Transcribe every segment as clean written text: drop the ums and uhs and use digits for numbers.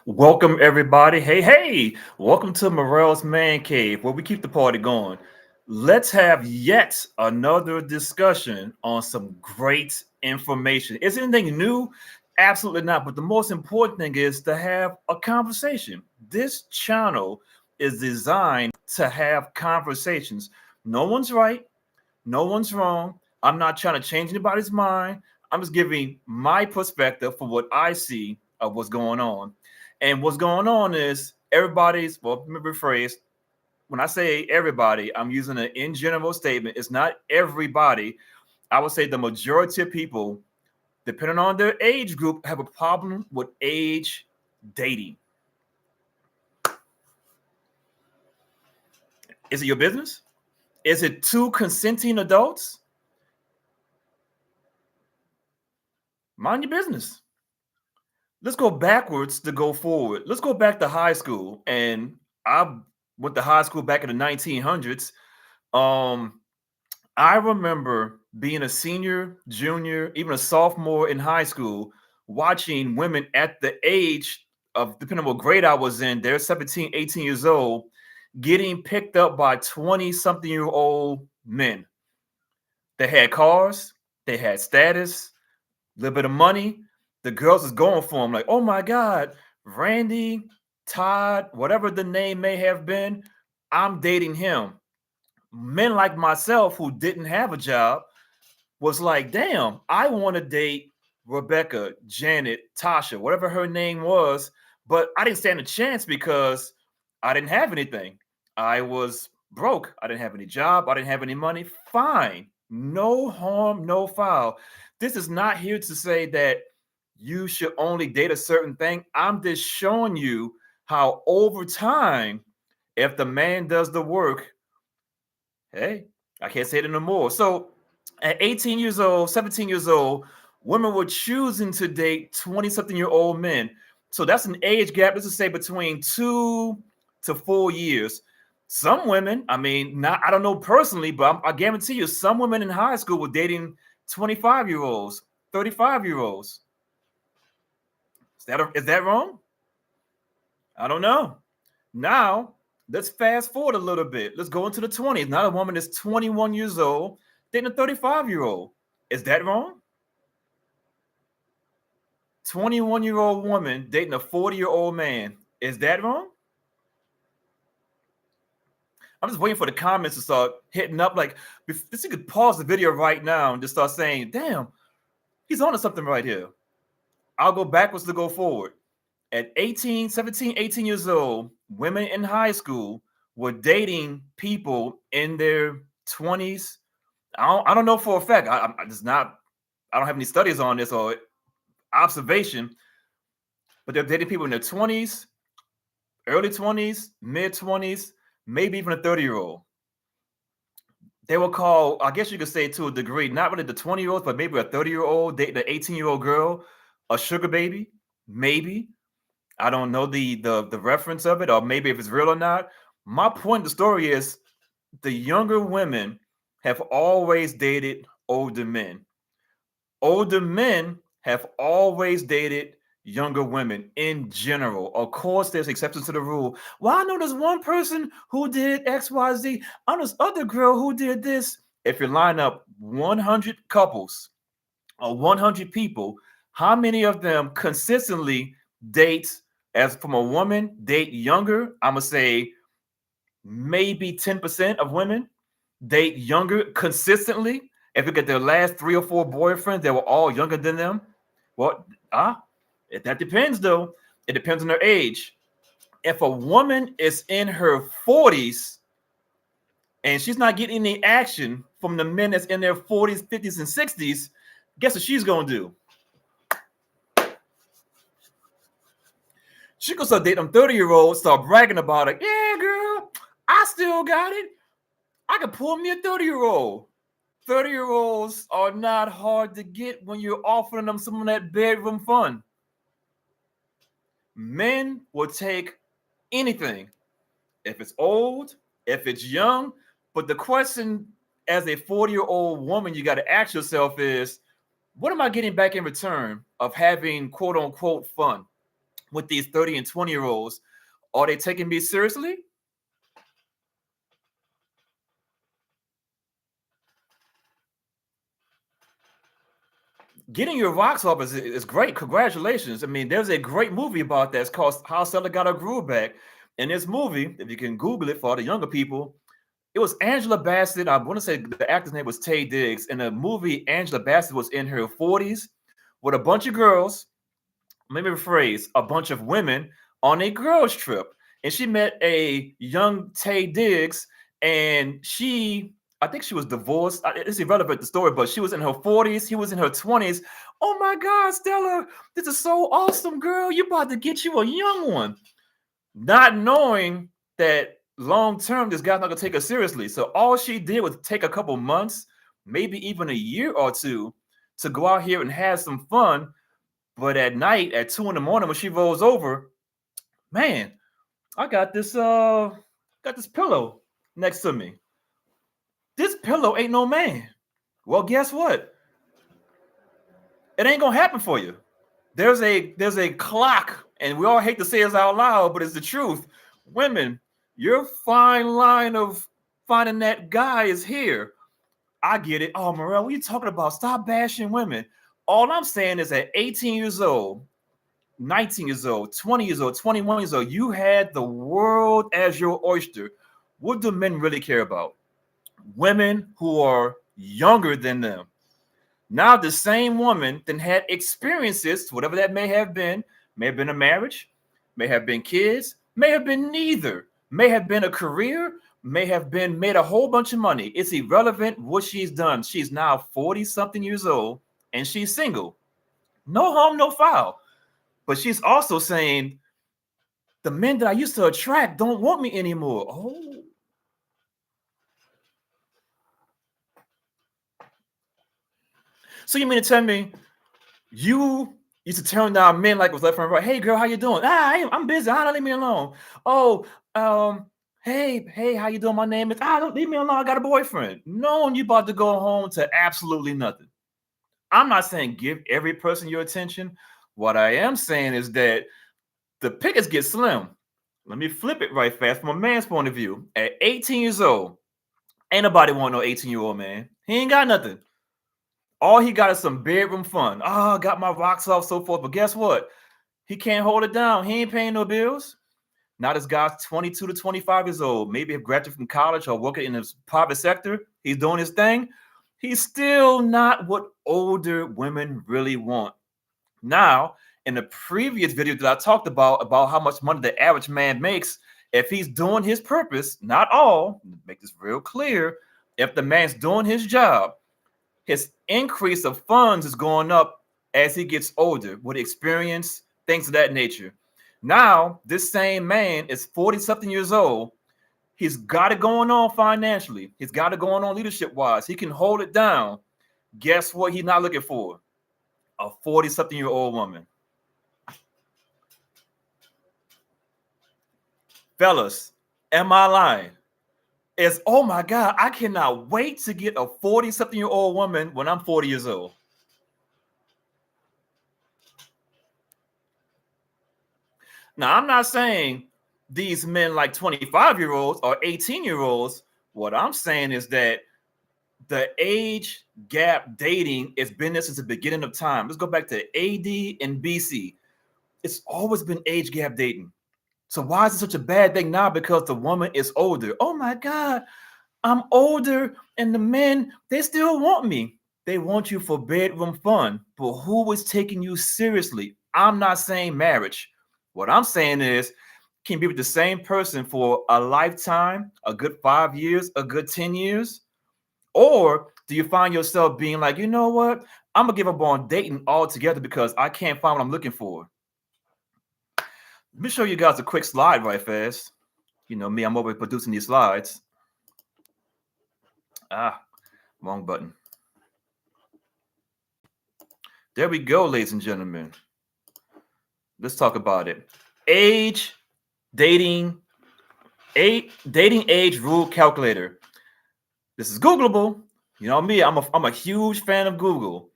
Welcome, everybody. Hey, welcome to Morel's Man Cave, where we keep the party going. Let's have yet another discussion on some great information. Is it anything new? Absolutely not. But the most important thing is to have a conversation. This channel is designed to have conversations. No one's right, no one's wrong. I'm not trying to change anybody's mind. I'm just giving my perspective for what I see of what's going on. And what's going on is everybody's, well, let me rephrase. When I say everybody, I'm using an in general statement. It's not everybody. I would say the majority of people, depending on their age group, have a problem with age dating. Is it your business? Is it two consenting adults? Mind your business. Let's go backwards to go forward. Let's go back to high school. And I went to high school back in the 1900s. Um, I remember being a senior, junior, even a sophomore in high school, watching women at the age of, depending on what grade I was in, they're 17, 18 years old, getting picked up by 20 something year old men. They had cars, they had status, a little bit of money. The girls is going for them like, oh my God, Randy, Todd, whatever the name may have been, I'm dating him. Men like myself who didn't have a job was like, damn, I want to date Rebecca, Janet, Tasha, whatever her name was, but I didn't stand a chance because I didn't have anything. I was broke. I didn't have any job. I didn't have any money. Fine. No harm, no foul. This is not here to say that you should only date a certain thing. I'm just showing you how over time, if the man does the work, hey, I can't say it no more. So at 18 years old, 17 years old, women were choosing to date 20 something year old men. So that's an age gap, let's just say between 2 to 4 years. Some women, I mean, not I don't know personally, but I guarantee you, some women in high school were dating 25-year-olds, 35-year-olds. Is that wrong? I don't know. Now, let's fast forward a little bit. Let's go into the 20s. Now, a woman is 21 years old dating a 35-year-old. Is that wrong? 21-year-old woman dating a 40-year-old man. Is that wrong? I'm just waiting for the comments to start hitting up. Like, this you could pause the video right now and just start saying, damn, he's on to something right here. I'll go backwards to go forward. At 18, 17, 18 years old, women in high school were dating people in their 20s. I don't know for a fact. I just not. I don't have any studies on this or observation, but they're dating people in their 20s, early 20s, mid 20s, maybe even a 30-year-old. They will call, I guess you could say to a degree, not really the 20-year-olds, but maybe a 30-year-old dating an 18-year-old girl, a sugar baby, maybe. I don't know the reference of it, or maybe if it's real or not. My point of the story is the younger women have always dated older men. Older men have always dated younger women in general. Of course, there's exceptions to the rule. Well, I know there's one person who did XYZ. I know this other girl who did this. If you line up 100 couples or 100 people, how many of them consistently date as from a woman, date younger? I'm going to say maybe 10% of women date younger consistently. If you get their last 3 or 4 boyfriends, they were all younger than them. Well, that depends though. It depends on their age. If a woman is in her 40s and she's not getting any action from the men that's in their 40s, 50s, and 60s, guess what she's gonna do? She gonna start dating them 30-year-olds, start bragging about it. Yeah, girl, I still got it. I can pull me a 30-year-old. 30-year-olds are not hard to get when you're offering them some of that bedroom fun. Men will take anything, if it's old, if it's young. But the question as a 40-year-old woman you got to ask yourself is, what am I getting back in return of having quote unquote fun? with these 30 and 20-year-olds. Are they taking me seriously? Getting your rocks off is great. Congratulations. I mean, there's a great movie about that. It's called How Stella Got Her Groove Back. In this movie, if you can Google it for all the younger people, it was Angela Bassett. I want to say the actor's name was Taye Diggs. In the movie, Angela Bassett was in her 40s with a bunch of girls. Let me rephrase, a bunch of women on a girls' trip. And she met a young Taye Diggs, and I think she was divorced. It's irrelevant, the story, but she was in her 40s. He was in her 20s. Oh my God, Stella, this is so awesome, girl. You about to get you a young one. Not knowing that long term, this guy's not gonna take her seriously. So all she did was take a couple months, maybe even a year or two, to go out here and have some fun. But at night, at 2 a.m, when she rolls over, man, I got this pillow next to me. This pillow ain't no man. Well, guess what? It ain't gonna happen for you. There's a clock, and we all hate to say this out loud, but it's the truth. Women, your fine line of finding that guy is here. I get it. Oh, Morel, what are you talking about? Stop bashing women. All I'm saying is at 18 years old, 19 years old, 20 years old, 21 years old, you had the world as your oyster. What do men really care about? Women who are younger than them. Now, the same woman then had experiences, whatever that may have been a marriage, may have been kids, may have been neither, may have been a career, may have been made a whole bunch of money. It's irrelevant what she's done. She's now 40-something years old and she's single. No harm, no foul. But she's also saying, the men that I used to attract don't want me anymore. Oh. So you mean to tell me you used to turn down men like was left and right? Hey girl, how you doing? I'm busy. Don't leave me alone. Oh, hey, how you doing? My name is don't leave me alone. I got a boyfriend. No, you about to go home to absolutely nothing. I'm not saying give every person your attention. What I am saying is that the pickets get slim. Let me flip it right fast from a man's point of view. At 18 years old, ain't nobody want no 18-year-old man. He ain't got nothing. All he got is some bedroom fun. Oh, got my rocks off, so forth. But guess what? He can't hold it down. He ain't paying no bills. Now this guy's 22 to 25 years old. Maybe he graduated from college or working in the private sector. He's doing his thing. He's still not what older women really want. Now, in the previous video that I talked about how much money the average man makes, if he's doing his purpose, not all, make this real clear, if the man's doing his job, his increase of funds is going up as he gets older with experience, things of that nature. Now, this same man is 40-something years old. He's got it going on financially. He's got it going on leadership-wise. He can hold it down. Guess what he's not looking for? A 40-something-year-old woman. Fellas, am I lying? It's, oh my God, I cannot wait to get a 40-something-year-old woman when I'm 40 years old. Now, I'm not saying these men like 25-year-olds or 18-year-olds. What I'm saying is that the age gap dating has been there since the beginning of time. Let's go back to AD and BC. It's always been age gap dating. So why is it such a bad thing now? Because the woman is older. Oh my God, I'm older and the men, they still want me. They want you for bedroom fun. But who is taking you seriously? I'm not saying marriage. What I'm saying is, can you be with the same person for a lifetime, a good 5 years, a good 10 years? Or do you find yourself being like, you know what? I'm going to give up on dating altogether because I can't find what I'm looking for. Let me show you guys a quick slide right fast. You know me, I'm over producing these slides. Wrong button. There we go, ladies and gentlemen. Let's talk about it. Dating age rule calculator. This is Googleable. You know me, I'm a huge fan of Google.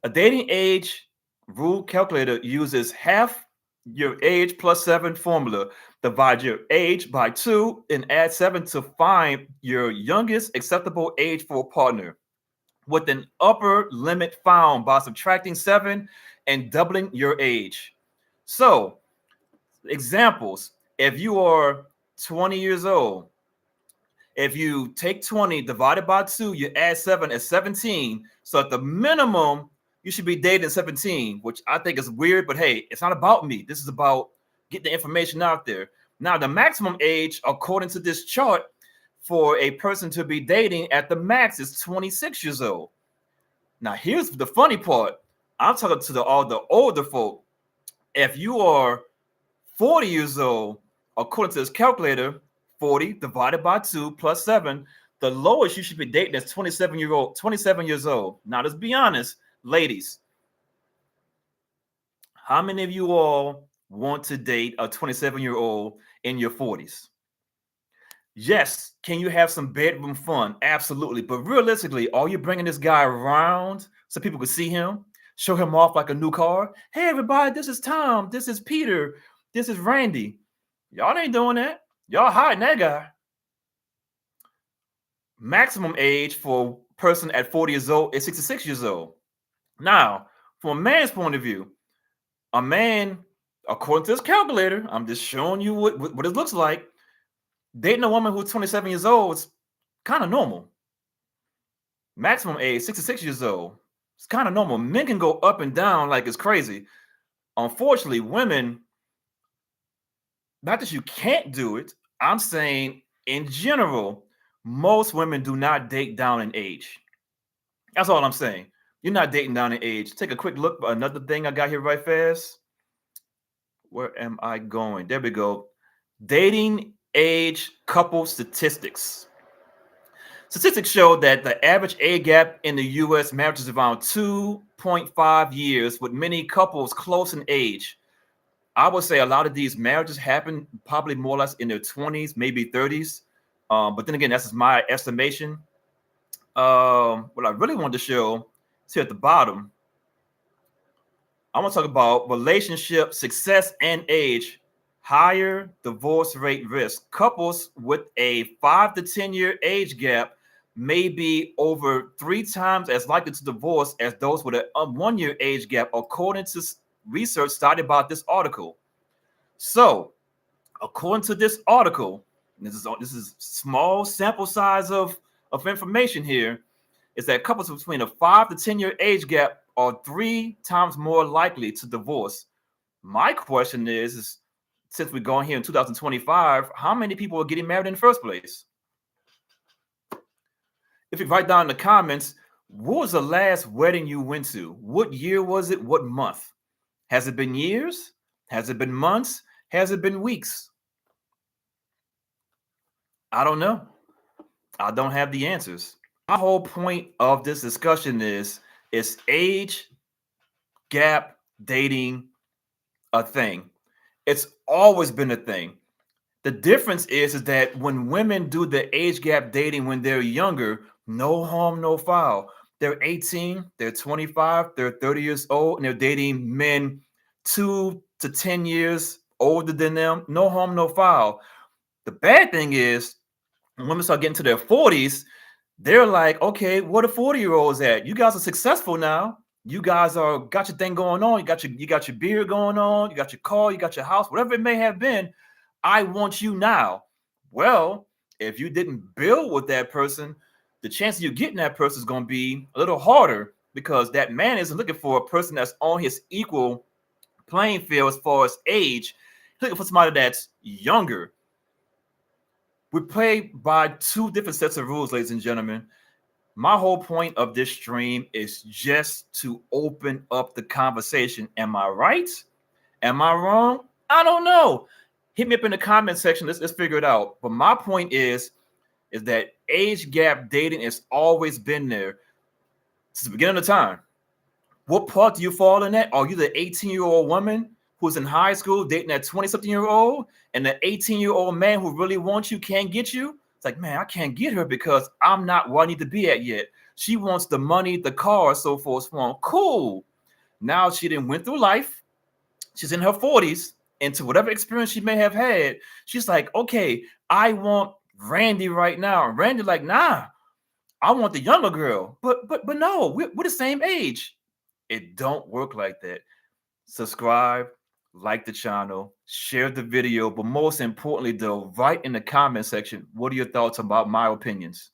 A dating age rule calculator uses half your age plus 7 formula. Divide your age by 2 and add 7 to find your youngest acceptable age for a partner, with an upper limit found by subtracting 7 and doubling your age. So, examples: if you are 20 years old, if you take 20 divided by 2, you add 7 at 17. So at the minimum, you should be dating 17, which I think is weird, but hey, it's not about me. This is about getting the information out there. Now, the maximum age, according to this chart, for a person to be dating at the max is 26 years old. Now, here's the funny part. I'm talking to all the older folk. If you are 40 years old, according to this calculator, 40 divided by 2 plus 7, the lowest you should be dating is 27 years old. Now, let's be honest, ladies. How many of you all want to date a 27-year-old in your 40s? Yes, can you have some bedroom fun? Absolutely. But realistically, are you bringing this guy around so people can see him, show him off like a new car? Hey, everybody, this is Tom. This is Peter. This is Randy. Y'all ain't doing that. Y'all hiding that guy. Maximum age for a person at 40 years old is 66 years old. Now, from a man's point of view, a man, according to this calculator, I'm just showing you what it looks like. Dating a woman who's 27 years old is kind of normal. Maximum age, 66 years old. It's kind of normal. Men can go up and down like it's crazy. Unfortunately, women, not that you can't do it, I'm saying in general, most women do not date down in age. That's all I'm saying. You're not dating down in age. Take a quick look. Another thing I got here right fast. Where am I going? There we go. Dating age couple statistics. Statistics show that the average age gap in the U.S. marriage is around 2.5 years, with many couples close in age. I would say a lot of these marriages happen probably more or less in their 20s, maybe 30s. But then again, that's just my estimation. What I really wanted to show is here at the bottom. I want to talk about relationship success and age. Higher divorce rate risk. Couples with a 5 to 10 year age gap may be over 3 times as likely to divorce as those with a 1 year age gap, according to research started by this article. So, according to this article, this is small sample size of information here, is that couples between a 5 to 10 year age gap are 3 times more likely to divorce. My question is since we're going here in 2025, how many people are getting married in the first place? If you write down in the comments, what was the last wedding you went to? What year was it? What month? Has it been years? Has it been months? Has it been weeks? I don't know. I don't have the answers. My whole point of this discussion is age gap dating a thing? It's always been a thing. The difference is that when women do the age gap dating when they're younger, no harm, no foul. They're 18, they're 25, they're 30 years old, and they're dating men 2 to 10 years older than them. No harm, no foul. The bad thing is when women start getting to their 40s, they're like, okay, what are 40-year-olds at? You guys are successful now. You guys are got your thing going on. You got your beard going on. You got your car. You got your house. Whatever it may have been. I want you now. Well, if you didn't build with that person, the chance of you getting that person is going to be a little harder because that man isn't looking for a person that's on his equal playing field as far as age. He's looking for somebody that's younger. We play by 2 different sets of rules, ladies and gentlemen. My whole point of this stream is just to open up the conversation. Am I right? Am I wrong? I don't know. Hit me up in the comment section. Let's figure it out. But my point is that age gap dating has always been there since the beginning of time. What part do you fall in that? Are you the 18-year-old woman who's in high school dating that 20-something-year-old, and the 18-year-old man who really wants you can't get you? It's like, man, I can't get her because I'm not where I need to be at yet. She wants the money, the car, so forth, so on. Cool. Now she didn't went through life. She's in her 40s, into whatever experience she may have had. She's like, okay, I want Randy right now. And Randy like, nah, I want the younger girl. But no, we're the same age. It don't work like that. Subscribe, like the channel, share the video, but most importantly, though, write in the comment section, what are your thoughts about my opinions?